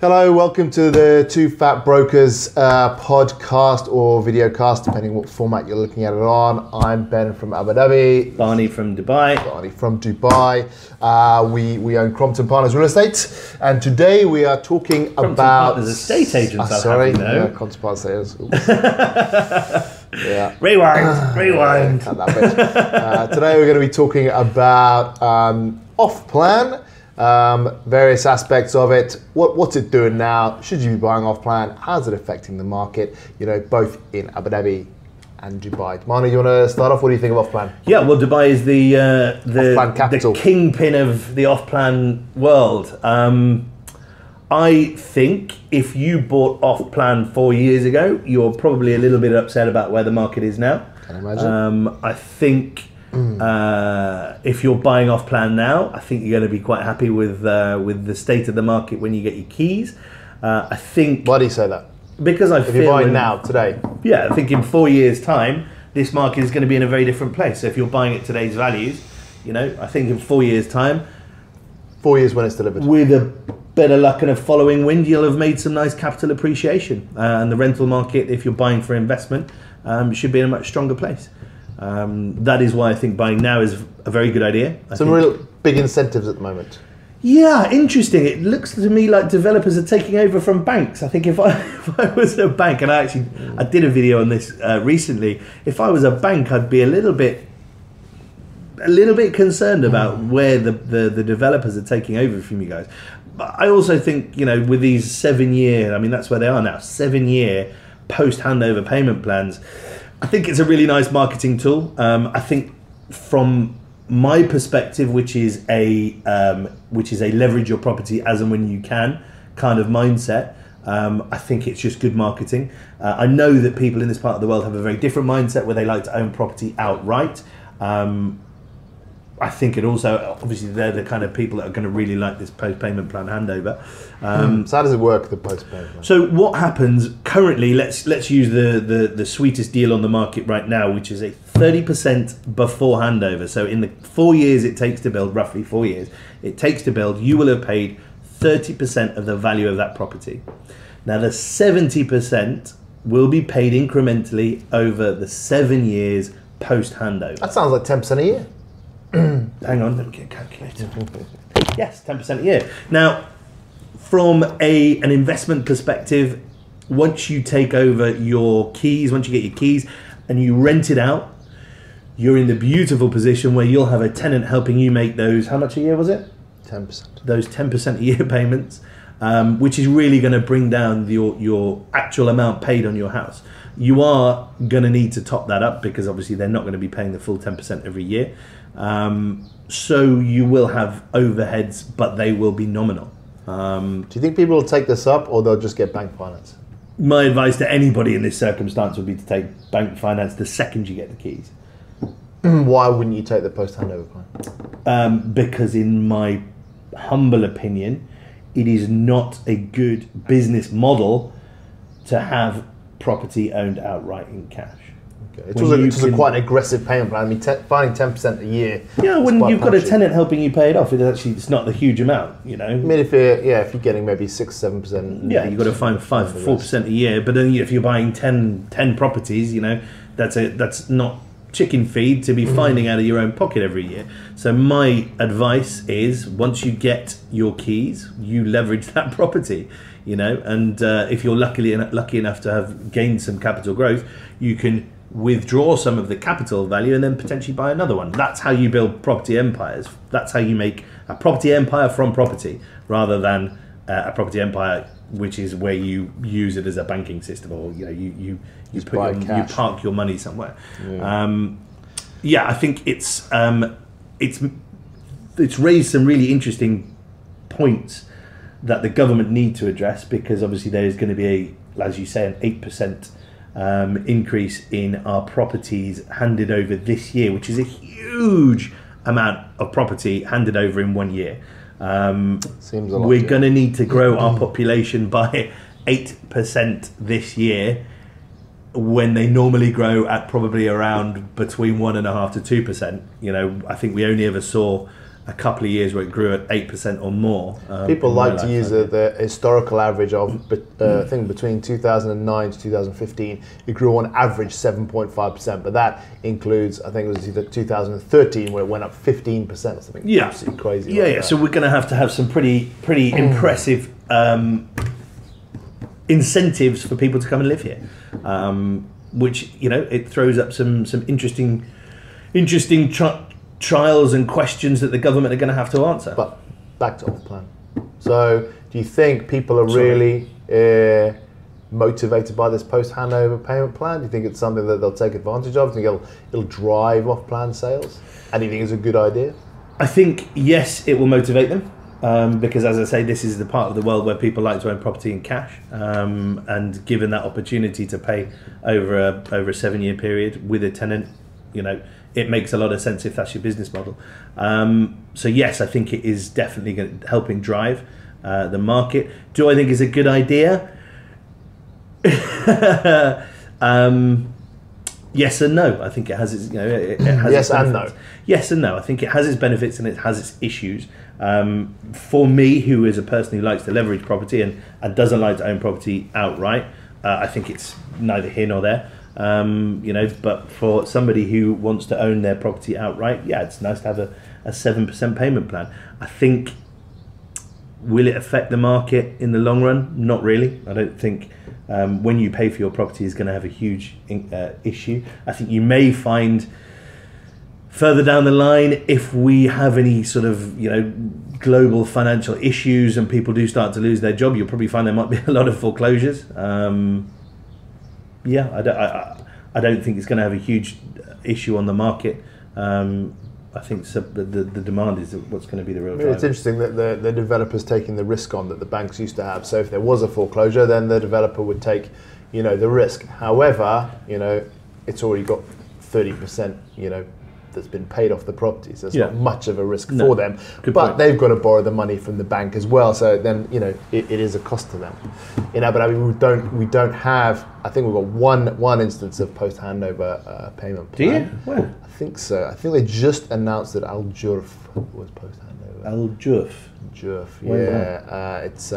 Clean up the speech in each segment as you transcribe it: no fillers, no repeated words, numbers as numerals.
Hello, welcome to the TwoFatBrokers podcast or videocast, depending what format you're looking at it on. I'm Ben from Abu Dhabi. Barney from Dubai. We own Crompton Partners Real Estate, and today we are talking Crompton about... Partners Estate Agents. Crompton Partners Estate. Yeah. Rewind. Cut that bit. Today we're going to be talking about off-plan. Various aspects of it. What's it doing now? Should you be buying off plan? How's it affecting the market? You know, both in Abu Dhabi and Dubai. Manu, you want to start off? What do you think of off plan? Yeah, well, Dubai is the kingpin of the off plan world. I think if you bought off plan 4 years ago, you're probably a little bit upset about where the market is now. Can I imagine? I think. If you're buying off plan now, I think you're going to be quite happy with the state of the market when you get your keys. I think. Why do you say that? Because if you're buying now, today. Yeah, I think in 4 years' time, this market is going to be in a very different place. So if you're buying at today's values, you know, I think in 4 years' time, 4 years when it's delivered, with a bit of luck and a following wind, you'll have made some nice capital appreciation, and the rental market, if you're buying for investment, should be in a much stronger place. That is why I think buying now is a very good idea. Some real big incentives at the moment. Yeah, interesting. It looks to me like developers are taking over from banks. I think if I was a bank, and I did a video on this recently, if I was a bank, I'd be a little bit concerned about where the developers are taking over from you guys. But I also think, you know, with these 7 year, I mean, that's where they are now, 7 year post handover payment plans, I think it's a really nice marketing tool. I think from my perspective, which is a leverage your property as and when you can kind of mindset, I think it's just good marketing. I know that people in this part of the world have a very different mindset where they like to own property outright. I think it also, obviously, they're the kind of people that are going to really like this post-payment plan handover. So how does it work, the post-payment plan? So what happens currently, let's use the sweetest deal on the market right now, which is a 30% before handover. So in the 4 years it takes to build, roughly 4 years, it takes to build, you will have paid 30% of the value of that property. Now the 70% will be paid incrementally over the 7 years post-handover. That sounds like 10% a year. Hang on, let me get a calculator. Yes, 10% a year. Now, from an investment perspective, once you take over your keys, once you get your keys and you rent it out, you're in the beautiful position where you'll have a tenant helping you make those, how much a year was it? 10%. Those 10% a year payments, which is really going to bring down your actual amount paid on your house. You are going to need to top that up because obviously they're not going to be paying the full 10% every year. So you will have overheads, but they will be nominal. Do you think people will take this up or they'll just get bank finance? My advice to anybody in this circumstance would be to take bank finance the second you get the keys. Why wouldn't you take the post-handover plan? Because in my humble opinion, it is not a good business model to have property owned outright in cash. Okay. It was quite an aggressive payment plan. I mean, finding 10% a year. Yeah, when you've got a tenant helping you pay it off, it's not the huge amount, you know. I mean, if you're getting maybe 6-7%. Yeah, you've got to find 4% a year. But then if you're buying 10 properties, you know, that's not chicken feed to be finding out of your own pocket every year. So my advice is, once you get your keys, you leverage that property, you know, and if you're lucky enough to have gained some capital growth, you can withdraw some of the capital value and then potentially buy another one. That's how you build property empires. That's how you make a property empire from property, rather than a property empire which is where you use it as a banking system, or you know you park your money somewhere. Yeah, I think it's raised some really interesting points that the government need to address, because obviously there is going to be as you say, an 8% increase in our properties handed over this year, which is a huge amount of property handed over in 1 year. Seems a lot. We're going to need to grow our population by 8% this year, when they normally grow at probably around between 1.5% to 2%. You know, I think we only ever saw a couple of years where it grew at 8% or more. People like to use the historical average of, I think between 2009 to 2015, it grew on average 7.5%, but that includes, I think it was either 2013 where it went up 15% or something. Yeah, absolutely crazy. Yeah, yeah. So we're going to have some pretty impressive incentives for people to come and live here, which, you know, it throws up some interesting trials and questions that the government are going to have to answer. But back to off-plan. So do you think people are really motivated by this post-handover payment plan? Do you think it's something that they'll take advantage of? Do you think it'll drive off-plan sales? And do you think it's a good idea? I think, yes, it will motivate them. Because, as I say, this is the part of the world where people like to own property in cash, and given that opportunity to pay over a 7-year period with a tenant, you know, it makes a lot of sense if that's your business model. So yes, I think it is definitely helping drive the market. Do I think it's a good idea? Yes and no. I think it has its, you know, it has yes its and no. Yes and no. I think it has its benefits and it has its issues. For me, who is a person who likes to leverage property and doesn't like to own property outright, I think it's neither here nor there. You know, but for somebody who wants to own their property outright, yeah, it's nice to have a 7% payment plan. I think, will it affect the market in the long run? Not really. I don't think when you pay for your property is going to have a huge issue. I think you may find further down the line, if we have any sort of, you know, global financial issues and people do start to lose their job, you'll probably find there might be a lot of foreclosures. Yeah, I don't think it's going to have a huge issue on the market. I think the demand is what's going to be the real driver. It's interesting that the developer's taking the risk on that the banks used to have. So if there was a foreclosure, then the developer would take, you know, the risk. However, you know, it's already got 30%, you know, that's been paid off the property, so it's not much of a risk for them. Good but point. they've got to borrow the money from the bank as well, so then, you know, it is a cost to them. In Abu Dhabi, we don't have. I think we've got one instance of post handover payment plan. Do you? Where? I think so. I think they just announced that Al Jurf was post handover. Al Jurf. Yeah. It's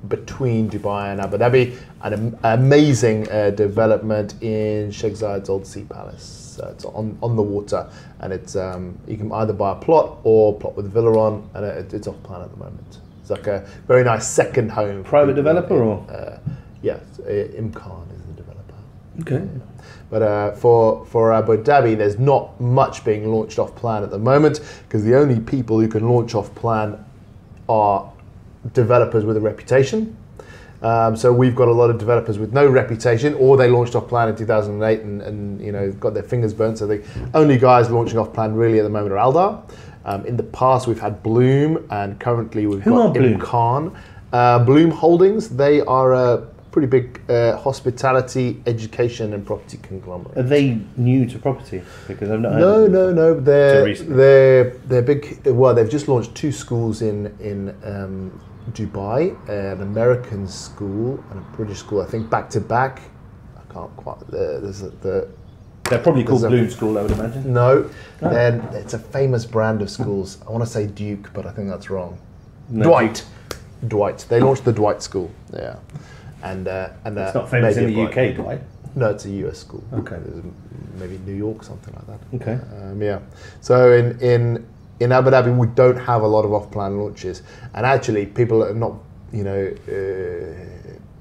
between Dubai and Abu Dhabi, an amazing development in Sheikh Zayed's Old Sea Palace. So it's on the water, and it's you can either buy a plot or plot with a villa on, and it's off plan at the moment. It's like a very nice second home. Private developer or? Yeah, Imkan is the developer. Okay. But for Abu Dhabi, there's not much being launched off plan at the moment, because the only people who can launch off plan are developers with a reputation. So we've got a lot of developers with no reputation, or they launched off plan in 2008 and you know, got their fingers burnt. So the only guys launching off plan really at the moment are Aldar. In the past we've had Bloom, and currently we've got Imkan. Bloom Holdings, they are a pretty big hospitality, education and property conglomerate. Are they new to property? Because I've not heard No. They're big. Well, they've just launched 2 schools in Dubai, an American school and a British school, I think back to back. I can't quite. They're probably called Bloom School, I would imagine. No, then it's a famous brand of schools. I want to say Duke, but I think that's wrong. No, Dwight. They launched the Dwight School. Yeah, and it's not famous in the UK, Dwight. No, it's a US school. Okay, maybe New York, something like that. Okay. Yeah. So in Abu Dhabi, we don't have a lot of off-plan launches, and actually, people are not, you know,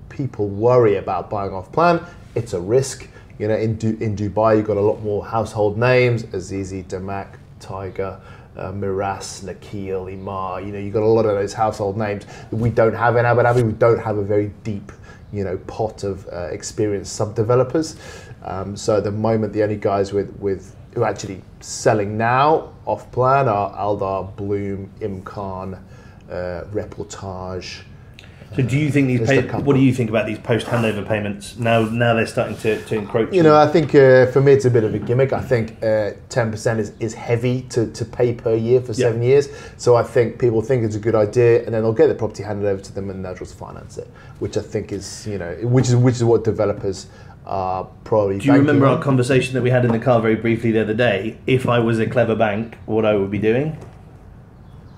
people worry about buying off-plan. It's a risk, you know. In Dubai, you've got a lot more household names: Azizi, Damac, Tiger, Miras, Nakheel, Imar. You know, you've got a lot of those household names that we don't have in Abu Dhabi. We don't have a very deep, you know, pot of experienced sub-developers. So at the moment, the only guys who are actually selling now off plan are Aldar, Bloom, Imkan, Reportage. So do you think what do you think about these post handover payments? Now they're starting to encroach. You know, I think for me it's a bit of a gimmick. I think 10% is heavy to pay per year for 7 years. So I think people think it's a good idea, and then they'll get the property handed over to them, and they'll just finance it, which I think is, you know, which is what developers are probably. Do you remember our conversation that we had in the car very briefly the other day? If I was a clever bank, what I would be doing?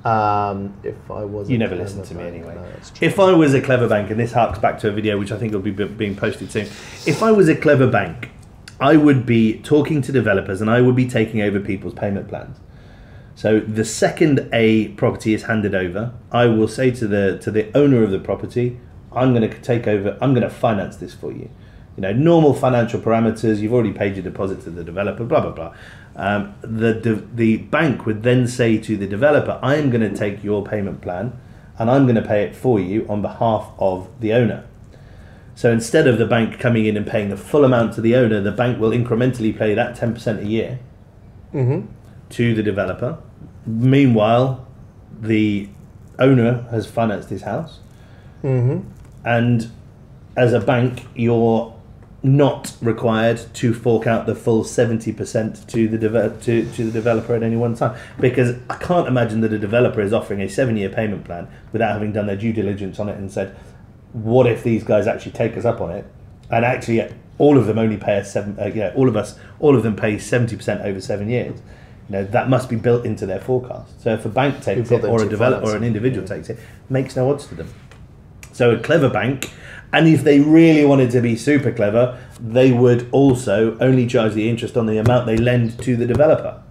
If I was, you never listen to me bank, anyway. no, that's true. If I was a clever bank, and this harks back to a video which I think will be being posted soon. If I was a clever bank, I would be talking to developers and I would be taking over people's payment plans. So the second a property is handed over, I will say to the owner of the property, I'm going to take over, I'm going to finance this for you. You know, normal financial parameters, you've already paid your deposit to the developer, blah, blah, blah. The bank would then say to the developer, I am going to take your payment plan and I'm going to pay it for you on behalf of the owner. So instead of the bank coming in and paying the full amount to the owner, the bank will incrementally pay that 10% a year to the developer. Meanwhile, the owner has financed his house. And as a bank, you're not required to fork out the full 70% to the developer at any one time, because I can't imagine that a developer is offering a 7-year payment plan without having done their due diligence on it and said, what if these guys actually take us up on it, and actually all of them only pay us all of them pay 70% over 7 years. You know, that must be built into their forecast. So if a bank takes it, or a developer or an individual takes it, makes no odds to them. So a clever bank, and if they really wanted to be super clever, they would also only charge the interest on the amount they lend to the developer.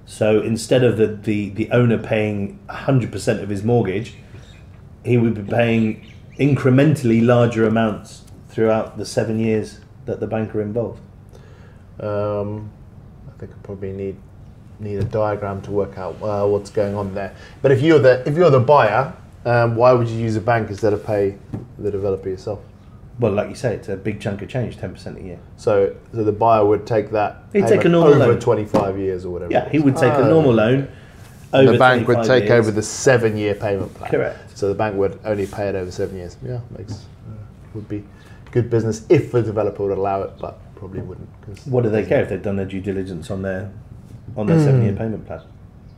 So instead of the owner paying 100% of his mortgage, he would be paying incrementally larger amounts throughout the 7 years that the bank are involved. I think I probably need a diagram to work out what's going on there. But if you're the buyer, why would you use a bank instead of pay the developer yourself? Well, like you say, it's a big chunk of change, 10% a year. So the buyer would take that He'd take a normal over loan. 25 years or whatever. Yeah, he would take a normal loan over the bank would 25 take years. over the 7-year payment plan. Correct. So the bank would only pay it over 7 years. Yeah, would be good business if the developer would allow it, but probably wouldn't. What do they care if they've done their due diligence on their 7-year payment plan?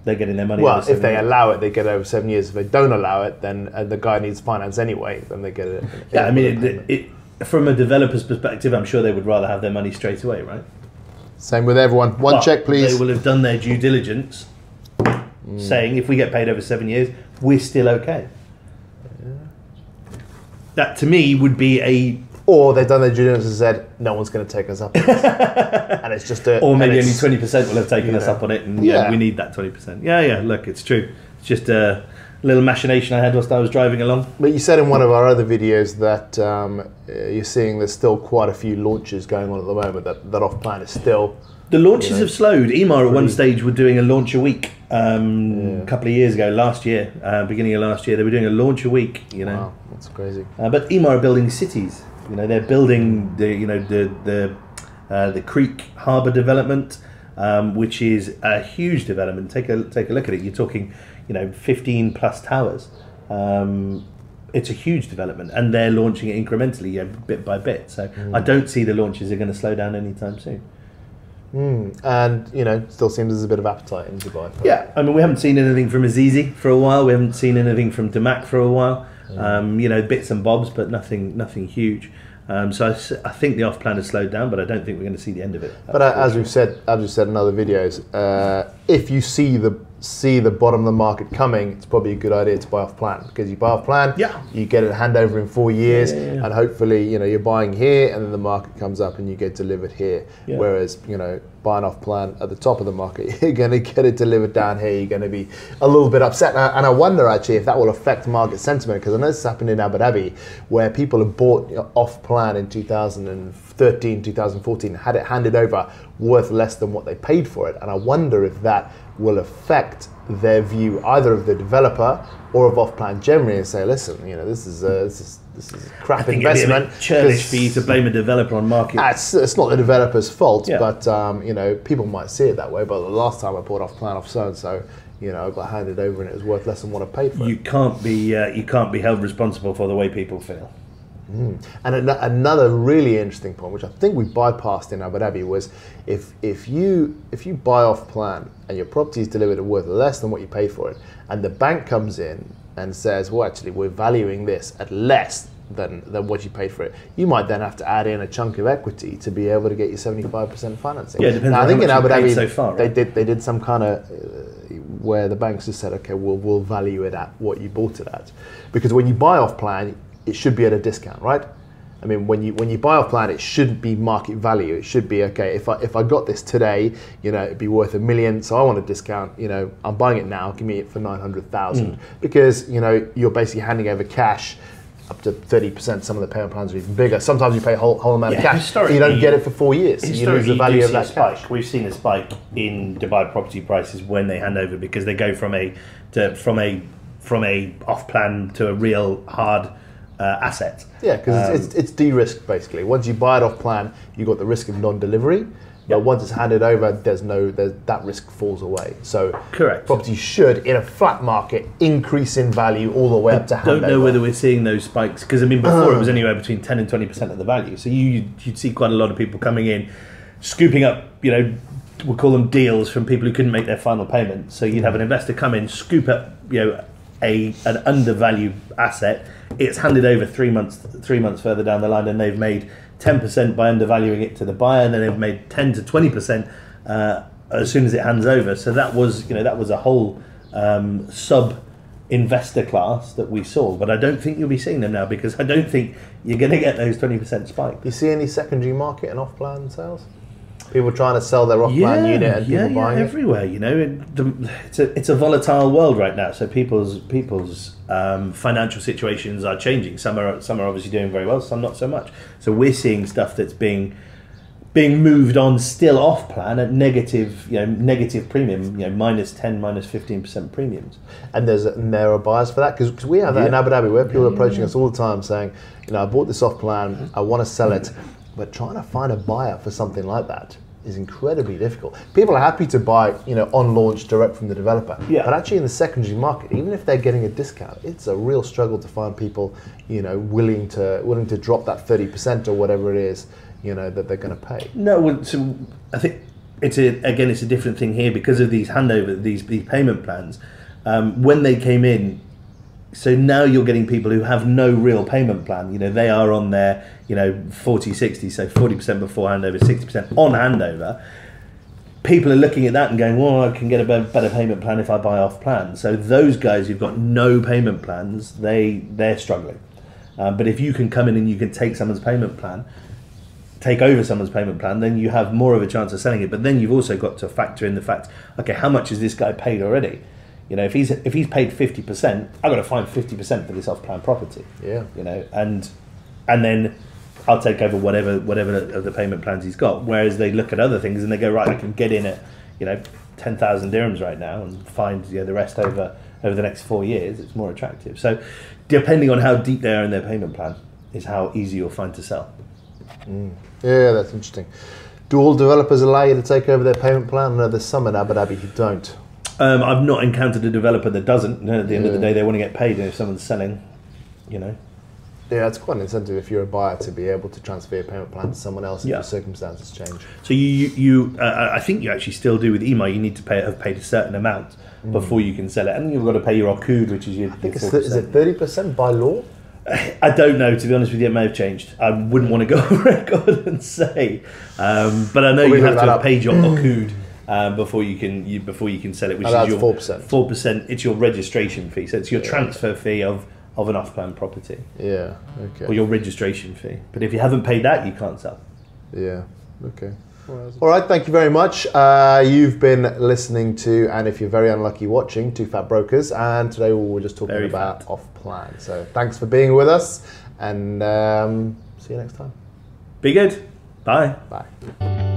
They're getting their money. Well, over if they 7 years. allow it, they get it over 7 years. If they don't allow it, then the guy needs finance anyway. Then they get it. Yeah, I mean, from a developer's perspective, I'm sure they would rather have their money straight away, right? Same with everyone. One check, please. They will have done their due diligence, saying if we get paid over 7 years, we're still okay. That to me would be Or they've done their due diligence and said, no one's going to take us up on this. And it's just or maybe only 20% will have taken us up on it, and Yeah. we need that 20%. Yeah, look, it's true. It's just a little machination I had whilst I was driving along. But you said in one of our other videos that you're seeing there's still quite a few launches going on at the moment, that off-plan is still... The launches have slowed. Emaar at one stage were doing a launch a week. A couple of years ago, beginning of last year, they were doing a launch a week. Wow, that's crazy. But Emaar are building cities. They're building the Creek Harbour development, which is a huge development. Take a look at it. You're talking, 15 plus towers. It's a huge development, and they're launching it incrementally, bit by bit. So I don't see the launches are going to slow down anytime soon. And still seems there's a bit of appetite in Dubai. Yeah, I mean, we haven't seen anything from Azizi for a while. We haven't seen anything from Damac for a while. Bits and bobs, but nothing huge. So I think the off plan has slowed down, but I don't think we're going to see the end of it. But as we've said in other videos, if you see the bottom of the market coming, it's probably a good idea to buy off plan, because you buy off plan, you get a handover in 4 years, and hopefully you're buying here, and then the market comes up and you get delivered here. Whereas buying off plan at the top of the market, you're going to get it delivered down here. You're going to be a little bit upset, and I wonder actually if that will affect market sentiment, because I know this happened in Abu Dhabi, where people have bought off plan in 2013, 2014, had it handed over worth less than what they paid for it, and I wonder if that will affect their view either of the developer or of off-plan generally, and say, listen, this is a crap investment. It'd be a bit churlish for you to blame a developer on market. It's not the developer's fault, but people might see it that way. But the last time I bought off-plan off so-and-so, I got handed over and it was worth less than what I paid for it. You can't be held responsible for the way people feel. And another really interesting point, which I think we bypassed in Abu Dhabi, was if you buy off plan and your property is delivered at worth less than what you paid for it, and the bank comes in and says, well, actually, we're valuing this at less than what you paid for it, you might then have to add in a chunk of equity to be able to get your 75% financing. Yeah, it depends now, on I think how in much Abu you paid Dhabi so far, right? they did some kind of where the banks just said, okay, we'll value it at what you bought it at, because when you buy off plan, it should be at a discount, right? I mean, when you buy off plan, it shouldn't be market value. It should be, okay, if I got this today, you know, it'd be worth $1 million. So I want a discount. You know, I'm buying it now. Give me it for 900,000 because, you know, you're basically handing over cash up to 30%. Some of the payment plans are even bigger. Sometimes you pay whole amount of cash. You don't get it for 4 years. So you lose the value of that cash. We've seen a spike in Dubai property prices when they hand over, because they go from a off plan to a real hard asset. Yeah, because it's de-risked basically. Once you buy it off plan, you've got the risk of non-delivery. But once it's handed over, that risk falls away. So correct. Property should, in a flat market, increase in value all the way up to handover. I don't know whether we're seeing those spikes, because I mean before it was anywhere between 10 and 20% of the value. So you'd see quite a lot of people coming in, scooping up, you know, we'll call them deals from people who couldn't make their final payment. So you'd have an investor come in, scoop up, you know, an undervalued asset. It's handed over 3 months further down the line, and they've made 10% by undervaluing it to the buyer, and then they've made 10 to 20% as soon as it hands over. So that was a whole sub investor class that we saw, but I don't think you'll be seeing them now, because I don't think you're going to get those 20% spike. You see any secondary market and off-plan sales? People trying to sell their off-plan unit and people buying it? Everywhere. You know, it's a volatile world right now. So people's financial situations are changing. Some are obviously doing very well, some not so much. So we're seeing stuff that's being moved on still off-plan at negative premium. You know, -10, -15% premiums. And there are buyers for that, because we have that in Abu Dhabi. We have people approaching us all the time saying, you know, I bought this off-plan, I want to sell it. But trying to find a buyer for something like that is incredibly difficult. People are happy to buy, you know, on launch direct from the developer. Yeah. But actually in the secondary market, even if they're getting a discount, it's a real struggle to find people, you know, willing to drop that 30% or whatever it is, you know, that they're going to pay. No, well, so I think it's a different thing here because of these handover, these payment plans. When they came in, so now you're getting people who have no real payment plan. You know, they are on their, you know, 40-60, so 40% before handover, 60% on handover. People are looking at that and going, well, I can get a better payment plan if I buy off plan. So those guys who've got no payment plans, they're struggling. But if you can come in and you can take someone's payment plan, take over someone's payment plan, then you have more of a chance of selling it. But then you've also got to factor in the fact, okay, how much has this guy paid already? You know, if he's paid 50%, I've got to find 50% for this off-plan property. Yeah. You know, and then I'll take over whatever of the payment plans he's got. Whereas they look at other things and they go, right, I can get in at, you know, 10,000 dirhams right now and find, you know, the rest over the next 4 years. It's more attractive. So depending on how deep they are in their payment plan is how easy you'll find to sell. Yeah, that's interesting. Do all developers allow you to take over their payment plan? No, there's some in Abu Dhabi who don't. I've not encountered a developer that doesn't. No, at the end of the day, they want to get paid, and if someone's selling, you know. Yeah, it's quite an incentive if you're a buyer to be able to transfer your payment plan to someone else if your circumstances change. So I think you actually still do with EMI. You need to have paid a certain amount before you can sell it, and you've got to pay your Okud, which is your. I think is it 30% by law? I don't know, to be honest with you. It may have changed. I wouldn't want to go on record and say, but I know you have to have paid your Okud. Before you can sell it, which is your 4%. 4%. It's your registration fee, so it's your transfer fee of an off-plan property. Yeah. Okay. Or your registration fee. But if you haven't paid that, you can't sell. Yeah. Okay. All right. Thank you very much. You've been listening to, and if you're very unlucky, watching TwoFatBrokers, and today we were just talking about off-plan. So thanks for being with us, and see you next time. Be good. Bye. Bye.